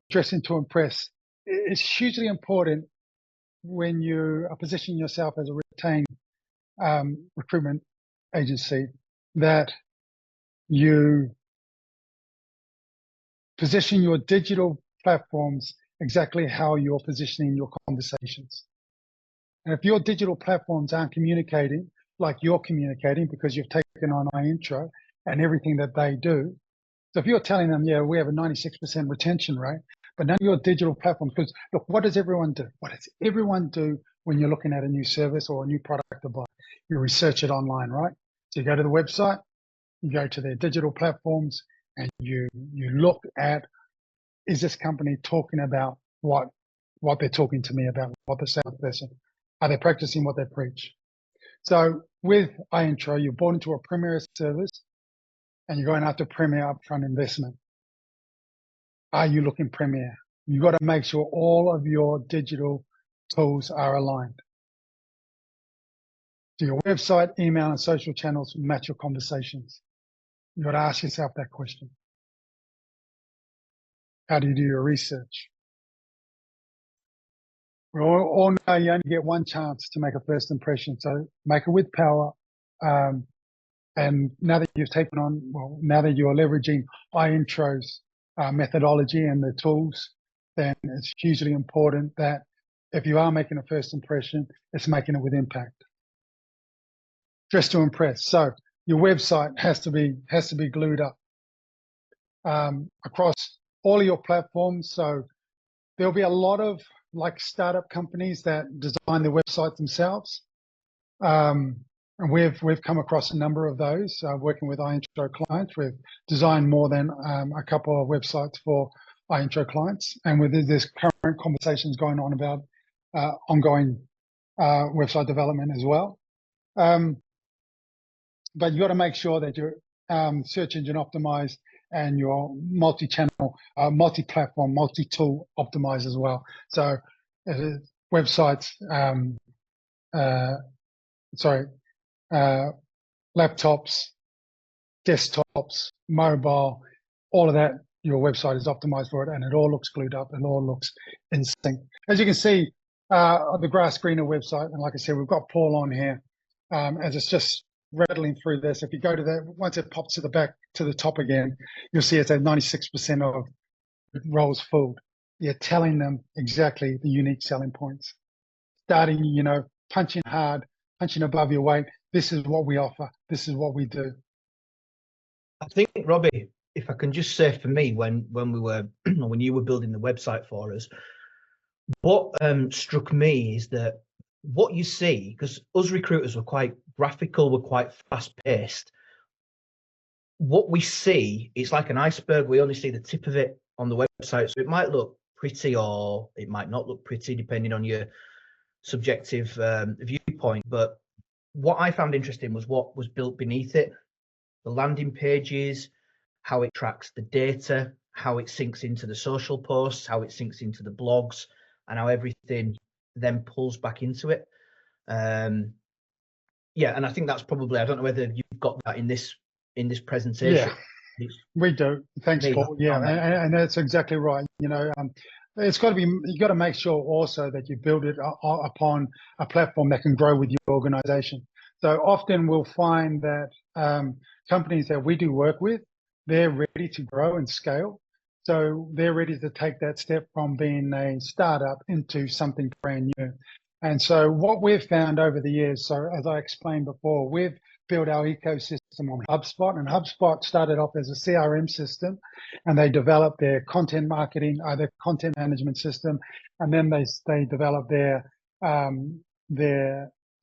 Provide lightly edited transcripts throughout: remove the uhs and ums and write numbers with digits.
dressing to impress. It's hugely important when you are positioning yourself as a retained recruitment agency that you position your digital platforms exactly how you're positioning your conversations. And if your digital platforms aren't communicating like you're communicating because you've taken on iIntro and everything that they do, so if you're telling them, yeah, we have a 96% retention rate, but none of your digital platforms, because look, what does everyone do? What does everyone do when you're looking at a new service or a new product to buy? You research it online, right? So you go to the website, you go to their digital platforms, and you look at, is this company talking about what they're talking to me about, what the salesperson, are they practicing what they preach? So with iIntro, you're bought into a premier service and you're going after premier upfront investment. Are you looking premier? You've got to make sure all of your digital tools are aligned. Do your website, email, and social channels match your conversations? You've got to ask yourself that question. How do you do your research? We all know you only get one chance to make a first impression, so make it with power. And now that you've taken on, well, now that you're leveraging iIntro's methodology and the tools, then it's hugely important that if you are making a first impression, it's making it with impact. Dress to impress. So your website has to be glued up across all of your platforms. So there'll be a lot of like startup companies that design their websites themselves. And we've come across a number of those working with iIntro clients. We've designed more than a couple of websites for iIntro clients, and with there's current conversations going on about ongoing website development as well. But you got to make sure that you're search engine optimized and you're multi-channel, multi-platform, multi-tool optimized as well. So websites, laptops, desktops, mobile, all of that, your website is optimized for it, and it all looks glued up, and all looks in sync. As you can see, the Grass Greener website, and like I said, we've got Paul on here, as it's just rattling through this. If you go to that, once it pops to the back to the top again, you'll see it's at 96% of roles filled. You're telling them exactly the unique selling points. Starting, punching hard, punching above your weight. This is what we offer. This is what we do. I think, Robbie, if I can just say for me, when we were when you were building the website for us, what struck me is that what you see, because us recruiters were quite graphical, we're quite fast paced. What we see, it's like an iceberg. We only see the tip of it on the website, so it might look pretty or it might not look pretty, depending on your subjective viewpoint. But what I found interesting was what was built beneath it, the landing pages, how it tracks the data, how it syncs into the social posts, how it syncs into the blogs, and how everything then pulls back into it. Yeah, and I think that's probably, I don't know whether you've got that in this presentation. Yeah, we do. Thanks, Paul. Yeah, and that's exactly right. It's got to be, you got to make sure also that you build it upon a platform that can grow with your organization. So often we'll find that companies that we do work with, they're ready to grow and scale. So they're ready to take that step from being a startup into something brand new. And so what we've found over the years, so as I explained before, we've built our ecosystem on HubSpot, and HubSpot started off as a CRM system, and they developed their content marketing, their content management system, and then they developed their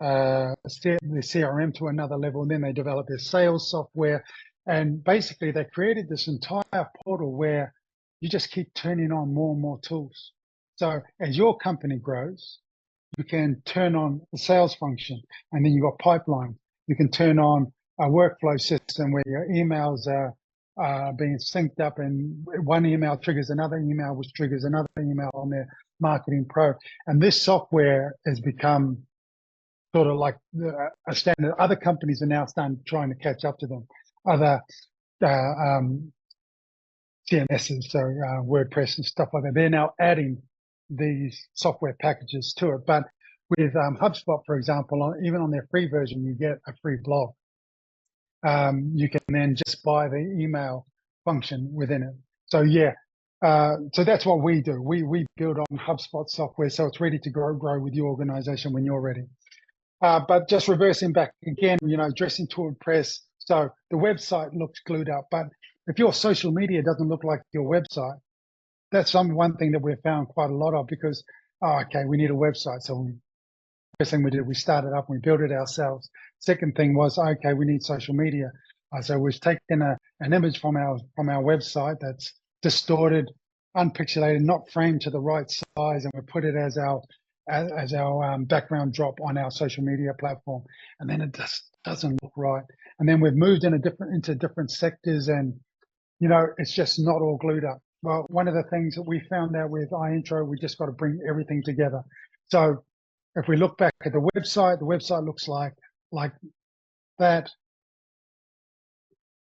CRM to another level, and then they developed their sales software, and basically they created this entire portal where you just keep turning on more and more tools. So as your company grows, you can turn on the sales function, and then you've got pipeline. You can turn on a workflow system where your emails are being synced up, and one email triggers another email, which triggers another email on their Marketing Pro. And this software has become sort of like a standard. Other companies are now trying to catch up to them. Other CMSs, so WordPress and stuff like that. They're now adding these software packages to it. But with HubSpot, for example, even on their free version, you get a free blog. You can then just buy the email function within it. So yeah, so that's what we do. We build on HubSpot software, so it's ready to grow with your organization when you're ready. But just reversing back again, dressing to impress. So the website looks glued up, but if your social media doesn't look like your website, that's one thing that we've found quite a lot of, because, okay, we need a website. So first thing we did, we started up and we built it ourselves. Second thing was, okay, we need social media. So we've taken an image from our website that's distorted, unpixelated, not framed to the right size, and we put it as our background drop on our social media platform, and then it just doesn't look right. And then we've moved into different sectors, and it's just not all glued up. Well, one of the things that we found out with iIntro, we just got to bring everything together. So if we look back at the website looks like that.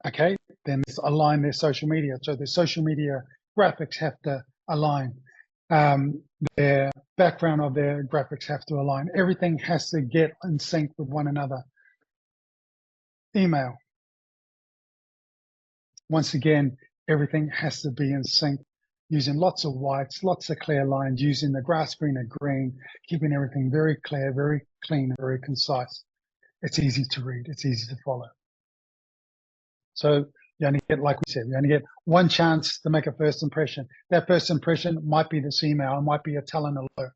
Okay, then let's align their social media. So the social media graphics have to align. Their background of their graphics have to align. Everything has to get in sync with one another. Email. Once again, everything has to be in sync, using lots of whites, lots of clear lines, using the grass green and green, keeping everything very clear, very clean, very concise. It's easy to read. It's easy to follow. So you only get, like we said, you only get one chance to make a first impression. That first impression might be this email, it might be a talent alert.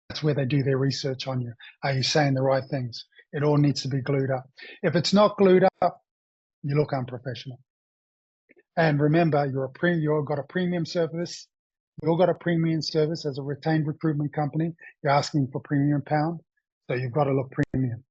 That's where they do their research on you. Are you saying the right things? It all needs to be glued up. If it's not glued up, you look unprofessional. And remember, you've got a premium service. We've got a premium service as a retained recruitment company. You're asking for premium pound, so you've got to look premium.